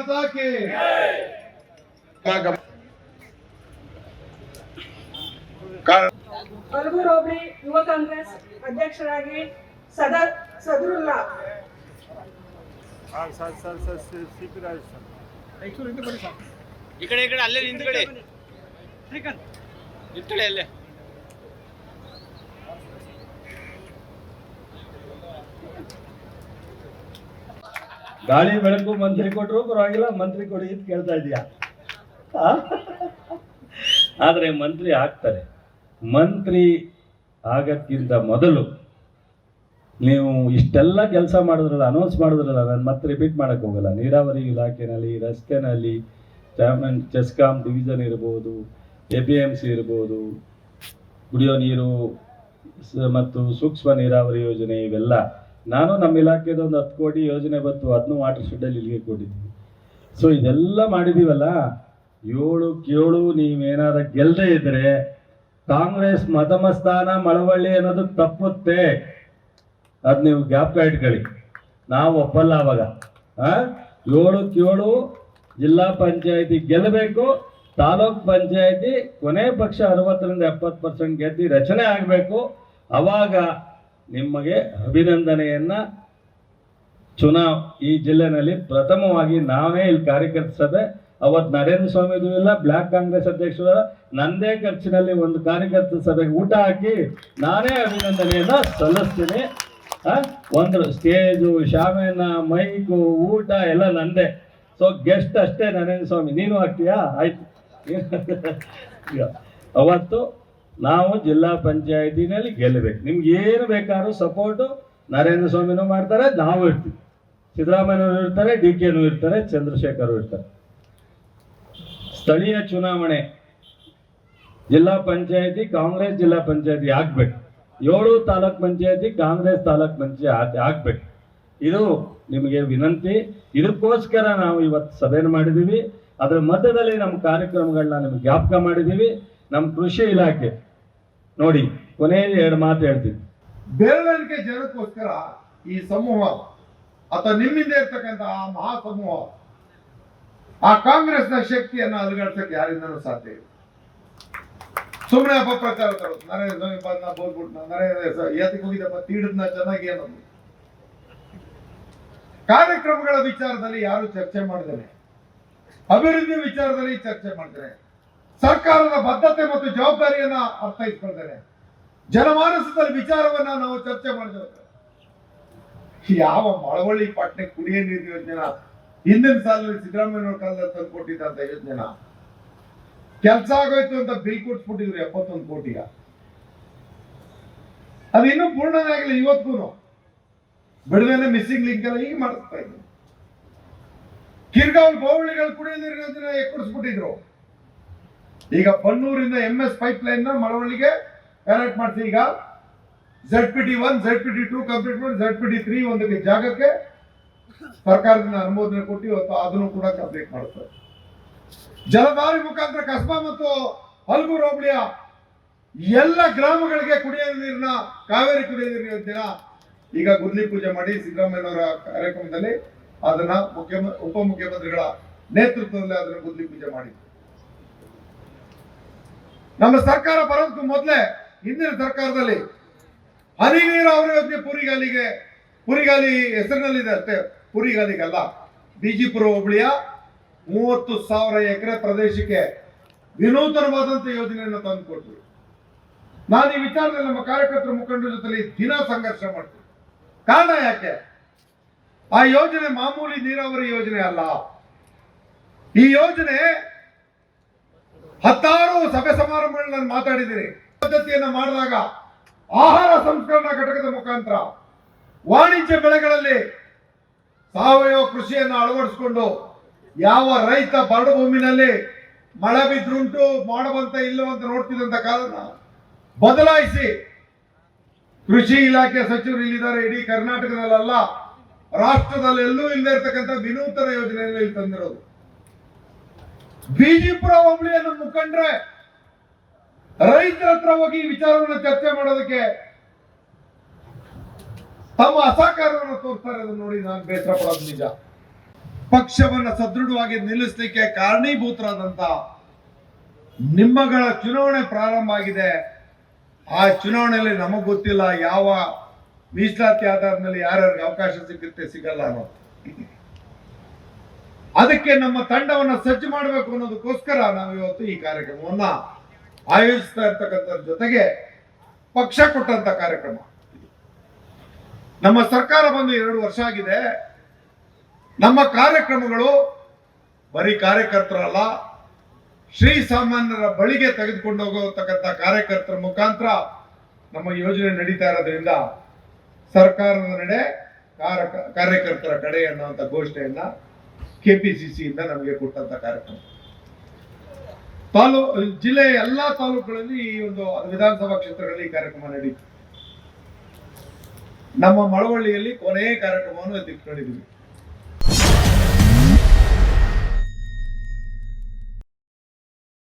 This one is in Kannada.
ಮಾತಾ ಕಿ ಅಲ್ಗೂರ್ ಹೋಬಳಿ ಯುವ ಕಾಂಗ್ರೆಸ್ ಅಧ್ಯಕ್ಷರಾಗಿ ಸದರುಲ್ಲಾ ಈ ಕಡೆ ಅಲ್ಲೇ ಹಿಂದ್ಗಡೆ ಇತ್ತಡೆ ಅಲ್ಲೇ ಗಾಳಿ ಬೆಳಕು ಮಂತ್ರಿ ಕೊಟ್ಟರು ಪರವಾಗಿಲ್ಲ, ಮಂತ್ರಿ ಕೊಡಿ ಅಂತ ಕೇಳ್ತಾ ಇದೀಯಾ. ಆದರೆ ಮಂತ್ರಿ ಆಗ್ತಾರೆ. ಮಂತ್ರಿ ಆಗಕ್ಕಿಂತ ಮೊದಲು ನೀವು ಇಷ್ಟೆಲ್ಲ ಕೆಲಸ ಮಾಡಿದ್ರಲ್ಲ, ಅನೌನ್ಸ್ ಮಾಡಿದ್ರಲ್ಲ, ನಾನು ಮತ್ತೆ ರಿಪೀಟ್ ಮಾಡೋಕ್ಕೆ ಹೋಗಲ್ಲ. ನೀರಾವರಿ ಇಲಾಖೆನಲ್ಲಿ, ರಸ್ತೆನಲ್ಲಿ, ಚೆಸ್ಕಾಂ ಡಿವಿಷನ್ ಇರ್ಬೋದು, APMC ಇರ್ಬೋದು, ಕುಡಿಯೋ ನೀರು ಮತ್ತು ಸೂಕ್ಷ್ಮ ನೀರಾವರಿ ಯೋಜನೆ, ಇವೆಲ್ಲ ನಾನು ನಮ್ಮ ಇಲಾಖೆದು ಒಂದು 10 ಕೋಟಿ ಯೋಜನೆ ಬಂತು, ಅದನ್ನು ವಾಟರ್ ಶೆಡ್ಡಲ್ಲಿ ಇಲ್ಲಿಗೆ ಕೊಟ್ಟಿದ್ದೀವಿ. ಸೊ ಇದೆಲ್ಲ ಮಾಡಿದ್ದೀವಲ್ಲ, 7 ನೀವೇನಾದ್ರು ಗೆಲ್ಲದೆ ಇದ್ರೆ ಕಾಂಗ್ರೆಸ್ ಮತಮಸ್ಥಾನ ಮಳವಳ್ಳಿ ಅನ್ನೋದು ತಪ್ಪುತ್ತೆ. ಅದು ನೀವು ಜ್ಞಾಪಕ ಇಟ್ಕೊಳ್ಳಿ, ನಾವು ಒಪ್ಪಲ್ಲ ಅವಾಗ. 7 ಜಿಲ್ಲಾ ಪಂಚಾಯತಿ ಗೆಲ್ಲಬೇಕು, ತಾಲೂಕ್ ಪಂಚಾಯತಿ ಕೊನೆ ಪಕ್ಷ 60ರಿಂದ 70% ಗೆದ್ದು ರಚನೆ ಆಗಬೇಕು. ಅವಾಗ ನಿಮಗೆ ಅಭಿನಂದನೆಯನ್ನ ಈ ಜಿಲ್ಲೆನಲ್ಲಿ ಪ್ರಥಮವಾಗಿ ನಾವೇ ಇಲ್ಲಿ ಕಾರ್ಯಕರ್ತ ಸಭೆ ಅವತ್ತು ನರೇಂದ್ರ ಸ್ವಾಮಿದು ಇಲ್ಲ, ಬ್ಲಾಕ್ ಕಾಂಗ್ರೆಸ್ ಅಧ್ಯಕ್ಷರ ನಂದೇ ಖರ್ಚಿನಲ್ಲಿ ಒಂದು ಕಾರ್ಯಕರ್ತ ಸಭೆಗೆ ಊಟ ಹಾಕಿ ನಾನೇ ಅಭಿನಂದನೆಯನ್ನ ಸಲ್ಲಿಸ್ತೀನಿ. ಒಂದು ಸ್ಟೇಜು, ಶಾಮಿಯಾನ, ಮೈಕು, ಊಟ ಎಲ್ಲ ನಂದೇ. ಸೊ ಗೆಸ್ಟ್ ಅಷ್ಟೇ ನರೇಂದ್ರ ಸ್ವಾಮಿ, ನೀನು ಹಾಕ್ತೀಯಾ? ಆಯ್ತು. ಅವತ್ತು ನಾವು ಜಿಲ್ಲಾ ಪಂಚಾಯತಿನಲ್ಲಿ ಗೆಲ್ಲಬೇಕು. ನಿಮ್ಗೆ ಏನು ಬೇಕಾದ್ರೂ ಸಪೋರ್ಟು ನರೇಂದ್ರ ಸ್ವಾಮಿನೂ ಮಾಡ್ತಾರೆ, ನಾವು ಇರ್ತೀವಿ, ಸಿದ್ದರಾಮಯ್ಯನವರು ಇರ್ತಾರೆ, DKನೂ ಇರ್ತಾರೆ, ಚಂದ್ರಶೇಖರ್ ಇರ್ತಾರೆ. ಸ್ಥಳೀಯ ಚುನಾವಣೆ ಜಿಲ್ಲಾ ಪಂಚಾಯತಿ ಕಾಂಗ್ರೆಸ್ ಜಿಲ್ಲಾ ಪಂಚಾಯತಿ ಆಗ್ಬೇಕು, 7 ತಾಲೂಕ್ ಪಂಚಾಯತಿ ಕಾಂಗ್ರೆಸ್ ತಾಲೂಕ್ ಪಂಚಾಯತಿ ಆಗ್ಬೇಕು. ಇದು ನಿಮಗೆ ವಿನಂತಿ. ಇದಕ್ಕೋಸ್ಕರ ನಾವು ಇವತ್ತು ಸಭೆಯನ್ನು ಮಾಡಿದ್ದೀವಿ. ಅದರ ಮಧ್ಯದಲ್ಲಿ ನಮ್ಮ ಕಾರ್ಯಕ್ರಮಗಳನ್ನ ನಿಮ್ಗೆ ಜ್ಞಾಪಕ ಮಾಡಿದ್ದೀವಿ. ನಮ್ಮ ಕೃಷಿ ಇಲಾಖೆ ನೋಡಿ, ಕೊನೆಯಲ್ಲಿ 2 ಮಾತು ಹೇಳ್ತೀನಿ. ಬೆರಳಿಕೆ ಜನಕ್ಕೋಸ್ಕರ ಈ ಸಮೂಹ ಅಥವಾ ನಿಮ್ಮಿಂದ ಇರ್ತಕ್ಕಂಥ ಆ ಮಹಾ ಸಮೂಹ, ಆ ಕಾಂಗ್ರೆಸ್ನ ಶಕ್ತಿಯನ್ನ ಅಲುಗಾಡ್ಸಕ್ಕೆ ಯಾರಿಂದನೂ ಸಾಧ್ಯ ಇಲ್ಲ. ಸುಮ್ಮನೆ ಅಪಪ್ರಚಾರ ತರೋದು, ನರೇಂದ್ರ ಸ್ವಾಮಿ ಬಂದ ಬೋಲ್ಬಿಟ್ನ, ನರೇಂದ್ರ ಏತಕ್ಕೆ ಹೋಗಿದ್ದಪ್ಪ ತೀಡದ್ನ ಚೆನ್ನಾಗಿ ಅನ್ನೋದು. ಕಾರ್ಯಕ್ರಮಗಳ ವಿಚಾರದಲ್ಲಿ ಯಾರು ಚರ್ಚೆ ಮಾಡಿದ್ದೇನೆ, ಅಭಿವೃದ್ಧಿ ವಿಚಾರದಲ್ಲಿ ಚರ್ಚೆ ಮಾಡಿದ್ದೇನೆ, ಸರ್ಕಾರದ ಬದ್ಧತೆ ಮತ್ತು ಜವಾಬ್ದಾರಿಯನ್ನ ಅರ್ಥೈಸ್ಕೊಳ್ತೇನೆ, ಜನಮಾನಸದಲ್ಲಿ ವಿಚಾರವನ್ನ ನಾವು ಚರ್ಚೆ ಮಾಡಿದ್ದೇವೆ. ಯಾವ ಮಳವಳ್ಳಿ ಪಾಟ್ನೆ ಕುಡಿಯ ನೀರು ಯೋಜನೆ ಹಿಂದಿನ ಸಾಲದಲ್ಲಿ ಸಿದ್ದರಾಮಯ್ಯ ಕಾಲದಲ್ಲಿ ತಂದು ಕೊಟ್ಟಿದ್ದಂತ ಯೋಜನೆನ ಕೆಲಸ ಆಗೋಯ್ತು ಅಂತ ಬಿಲ್ ಕೊಟ್ಬಿಟ್ಟಿದ್ರು 71 ಕೋಟಿಗ. ಅದು ಇನ್ನೂ ಪೂರ್ಣನೇ ಆಗಿಲ್ಲ. ಇವತ್ತಿಗೂ ಬಿಡದೇನೆ ಮಿಸ್ಸಿಂಗ್ ಲಿಂಕ್ ಎಲ್ಲ ಈಗ ಮಾಡಿಸ್ತಾ ಇದ್ರು. ಕಿರ್ಗಾವ್ ಬೋವಳಿಗಳು ಕುಡಿಯೋ ನೀರಿನ ಯೋಜನೆ ಎಕ್ಕಡಿಸ್ಬಿಟ್ಟಿದ್ರು. ಈಗ ಬನ್ನೂರಿಂದ MS ಪೈಪ್ ಲೈನ್ ನ ಮಳವಳ್ಳಿಗೆ ಕನೆಕ್ಟ್ ಮಾಡ್ತೀವಿ. ಈಗ ZPT1 ZPT2 ಕಂಪ್ಲೀಟ್ ಮಾಡಿ ZPT3 ಒಂದಕ್ಕೆ ಜಾಗಕ್ಕೆ ಸರ್ಕಾರದಿಂದ ಅನುಮೋದನೆ ಕೊಟ್ಟು ಇವತ್ತು ಅದನ್ನು ಕೂಡ ಕಂಪ್ಲೀಟ್ ಮಾಡುತ್ತಾರೆ. ಜಲಧಾರಿ ಮುಖಾಂತರ ಕಸ್ಬಾ ಮತ್ತು ಅಲ್ಗೂರ್ ಹೋಬಳಿಯ ಎಲ್ಲ ಗ್ರಾಮಗಳಿಗೆ ಕುಡಿಯುವ ನೀರಿನ ಕಾವೇರಿ ಕುಡಿಯುವ ನೀರಿನ ಯೋಜನೆ ಈಗ ಗುದ್ಲಿ ಪೂಜೆ ಮಾಡಿ ಸಿದ್ದರಾಮಯ್ಯನವರ ಕಾರ್ಯಕ್ರಮದಲ್ಲಿ ಅದನ್ನ ಉಪಮುಖ್ಯಮಂತ್ರಿಗಳ ನೇತೃತ್ವದಲ್ಲಿ ಅದನ್ನು ಗುದ್ಲಿ ಪೂಜೆ ಮಾಡಿದ್ರು. ನಮ್ಮ ಸರ್ಕಾರ ಬರೋದಕ್ಕೂ ಮೊದಲೇ ಹಿಂದಿನ ಸರ್ಕಾರದಲ್ಲಿ ಹನಿ ನೀರಾವರಿ ಯೋಜನೆ ಪುರಿಗಾಲಿ ಹೆಸರಿನಲ್ಲಿದೆ ಅಷ್ಟೇ, ಪುರಿಗಾಲಿಗಲ್ಲ. ಬಿಜಿಪುರ ಹೋಬಳಿಯ 30,000 ಎಕರೆ ಪ್ರದೇಶಕ್ಕೆ ವಿನೂತನವಾದಂತಹ ಯೋಜನೆಯನ್ನು ತಂದುಕೊಟ್ರು. ನಾನು ಈ ವಿಚಾರದಲ್ಲಿ ನಮ್ಮ ಕಾರ್ಯಕರ್ತರ ಮುಖಂಡರ ಜೊತೆ ದಿನ ಸಂಘರ್ಷ ಮಾಡ್ತೀನಿ. ಕಾರಣ ಯಾಕೆ? ಆ ಯೋಜನೆ ಮಾಮೂಲಿ ನೀರಾವರಿ ಯೋಜನೆ ಅಲ್ಲ. ಈ ಯೋಜನೆ 10 ಸಭೆ ಸಮಾರಂಭಗಳಲ್ಲಿ ನಾನು ಮಾತಾಡಿದ್ದೀನಿ. ಪದ್ಧತಿಯನ್ನು ಮಾಡಿದಾಗ ಆಹಾರ ಸಂಸ್ಕರಣಾ ಘಟಕದ ಮುಖಾಂತರ ವಾಣಿಜ್ಯ ಬೆಳೆಗಳಲ್ಲಿ ಸಾವಯವ ಕೃಷಿಯನ್ನು ಅಳವಡಿಸಿಕೊಂಡು ಯಾವ ರೈತ ಬರಡು ಭೂಮಿನಲ್ಲಿ ಮಳೆ ಬಿದ್ರುಂಟು ಮಾಡಬಂತ ಇಲ್ಲೋ ಅಂತ ನೋಡ್ತಿದ್ದಂತ ಕಾಲನ ಬದಲಾಯಿಸಿ ಕೃಷಿ ಇಲಾಖೆ ಸಚಿವರು ಇಲ್ಲಿದ್ದಾರೆ. ಇಡೀ ಕರ್ನಾಟಕದಲ್ಲ, ರಾಷ್ಟ್ರದಲ್ಲಿ ಎಲ್ಲೂ ಇಲ್ಲದೆ ಇರ್ತಕ್ಕಂಥ ವಿನೂತನ ಯೋಜನೆಯನ್ನು ಇಲ್ಲಿ ತಂದಿರೋದು. ಬಿಜಿಪುರ ಹೋಬಳಿಯನ್ನು ಮುಖಂಡ್ರೆ ರೈತರ ಹತ್ರ ಹೋಗಿ ವಿಚಾರವನ್ನು ಚರ್ಚೆ ಮಾಡೋದಕ್ಕೆ ತಮ್ಮ ಅಸಹಕಾರವನ್ನು ತೋರಿಸ್ತಾರೆ. ಅದನ್ನು ನೋಡಿ ನಾನು ಬೇಸರ ಪಡೋದು ನಿಜ. ಪಕ್ಷವನ್ನ ಸದೃಢವಾಗಿ ನಿಲ್ಲಿಸಲಿಕ್ಕೆ ಕಾರಣೀಭೂತರಾದಂತ ನಿಮ್ಮಗಳ ಚುನಾವಣೆ ಪ್ರಾರಂಭ ಆಗಿದೆ. ಆ ಚುನಾವಣೆಯಲ್ಲಿ ನಮಗ್ ಗೊತ್ತಿಲ್ಲ ಯಾವ ಮೀಸಲಾತಿ ಆಧಾರದ ಮೇಲೆ ಯಾರ್ಯಾರಿಗೆ ಅವಕಾಶ ಸಿಗುತ್ತೆ ಸಿಗಲ್ಲ ಅನ್ನೋದು. ಅದಕ್ಕೆ ನಮ್ಮ ತಂಡವನ್ನ ಸಜ್ಜು ಮಾಡಬೇಕು ಅನ್ನೋದಕ್ಕೋಸ್ಕರ ನಾವು ಇವತ್ತು ಈ ಕಾರ್ಯಕ್ರಮವನ್ನ ಆಯೋಜಿಸ್ತಾ ಇರ್ತಕ್ಕಂಥ ಜೊತೆಗೆ ಪಕ್ಷ ಕೊಟ್ಟಂತ ಕಾರ್ಯಕ್ರಮ. ನಮ್ಮ ಸರ್ಕಾರ ಬಂದು 2 ವರ್ಷ ಆಗಿದೆ. ನಮ್ಮ ಕಾರ್ಯಕ್ರಮಗಳು ಬರೀ ಕಾರ್ಯಕರ್ತರಲ್ಲ, ಶ್ರೀ ಸಾಮಾನ್ಯರ ಬಳಿಗೆ ತೆಗೆದುಕೊಂಡು ಹೋಗತಕ್ಕಂಥ ಕಾರ್ಯಕರ್ತರ ಮುಖಾಂತರ ನಮ್ಮ ಯೋಜನೆ ನಡೀತಾ ಇರೋದ್ರಿಂದ ಸರ್ಕಾರದ ನಡೆ ಕಾರ್ಯಕರ್ತರ ಕಡೆ ಅನ್ನುವಂಥ ಘೋಷಣೆಯನ್ನ KPCC ಇಂದ ನಮಗೆ ಕೊಟ್ಟಂತ ಕಾರ್ಯಕ್ರಮ. ಜಿಲ್ಲೆಯ ಎಲ್ಲಾ ತಾಲೂಕುಗಳಲ್ಲಿ ಈ ಒಂದು ವಿಧಾನಸಭಾ ಕ್ಷೇತ್ರಗಳಲ್ಲಿ ಈ ಕಾರ್ಯಕ್ರಮ ನಡೀತು. ನಮ್ಮ ಮಳವಳ್ಳಿಯಲ್ಲಿ ಕೊನೆಯ ಕಾರ್ಯಕ್ರಮವನ್ನು ಎತ್ತಿಕೊಂಡಿದ್ದೀವಿ.